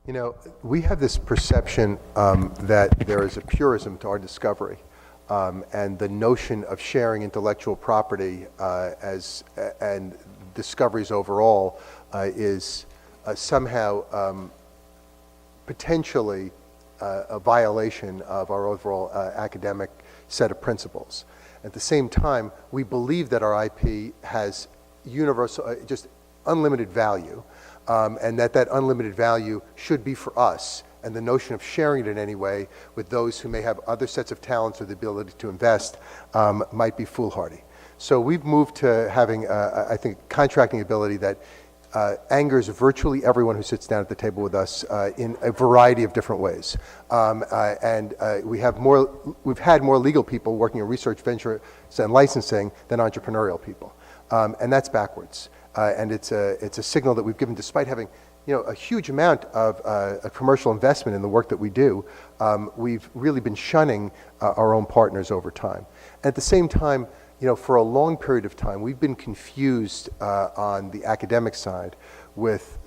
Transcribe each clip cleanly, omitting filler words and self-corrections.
You know, we have this perception that there is a purism to our discovery, and the notion of sharing intellectual property and discoveries overall is somehow potentially a violation of our overall academic set of principles. At the same time, we believe that our IP has universal, just unlimited value, and that unlimited value should be for us, and the notion of sharing it in any way with those who may have other sets of talents or the ability to invest might be foolhardy. So we've moved to having, I think, contracting ability that angers virtually everyone who sits down at the table with us in a variety of different ways. We've had more legal people working in research, ventures, and licensing than entrepreneurial people. And that's backwards. And it's a signal that we've given, despite having a huge amount of a commercial investment in the work that we do. We've really been shunning our own partners over time. At the same time, for a long period of time, we've been confused on the academic side with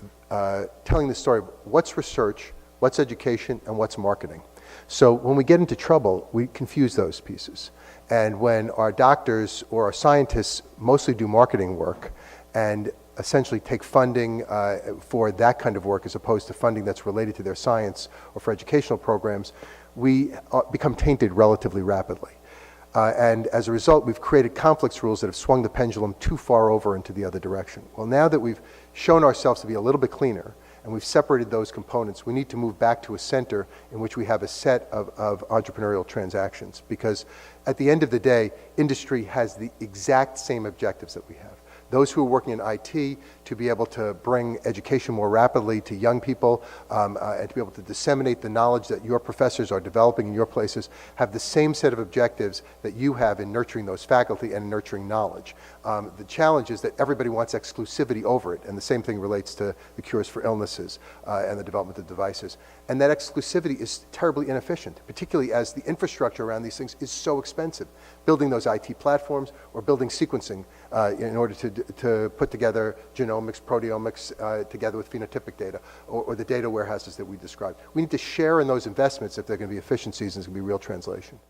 telling the story of what's research, what's education, and what's marketing. So when we get into trouble, we confuse those pieces. And when our doctors or our scientists mostly do marketing work and essentially take funding for that kind of work as opposed to funding that's related to their science or for educational programs, we become tainted relatively rapidly. And as a result, we've created conflicts rules that have swung the pendulum too far over into the other direction. Well, now that we've shown ourselves to be a little bit cleaner and we've separated those components, we need to move back to a center in which we have a set of entrepreneurial transactions. Because at the end of the day, industry has the exact same objectives that we have. Those who are working in IT to be able to bring education more rapidly to young people and to be able to disseminate the knowledge that your professors are developing in your places have the same set of objectives that you have in nurturing those faculty and nurturing knowledge. The challenge is that everybody wants exclusivity over it, and the same thing relates to the cures for illnesses and the development of devices. And that exclusivity is terribly inefficient, particularly as the infrastructure around these things is so expensive. Building those IT platforms or building sequencing in order to put together genomics, proteomics, together with phenotypic data, or the data warehouses that we described. We need to share in those investments if there are going to be efficiencies and there's going to be real translation.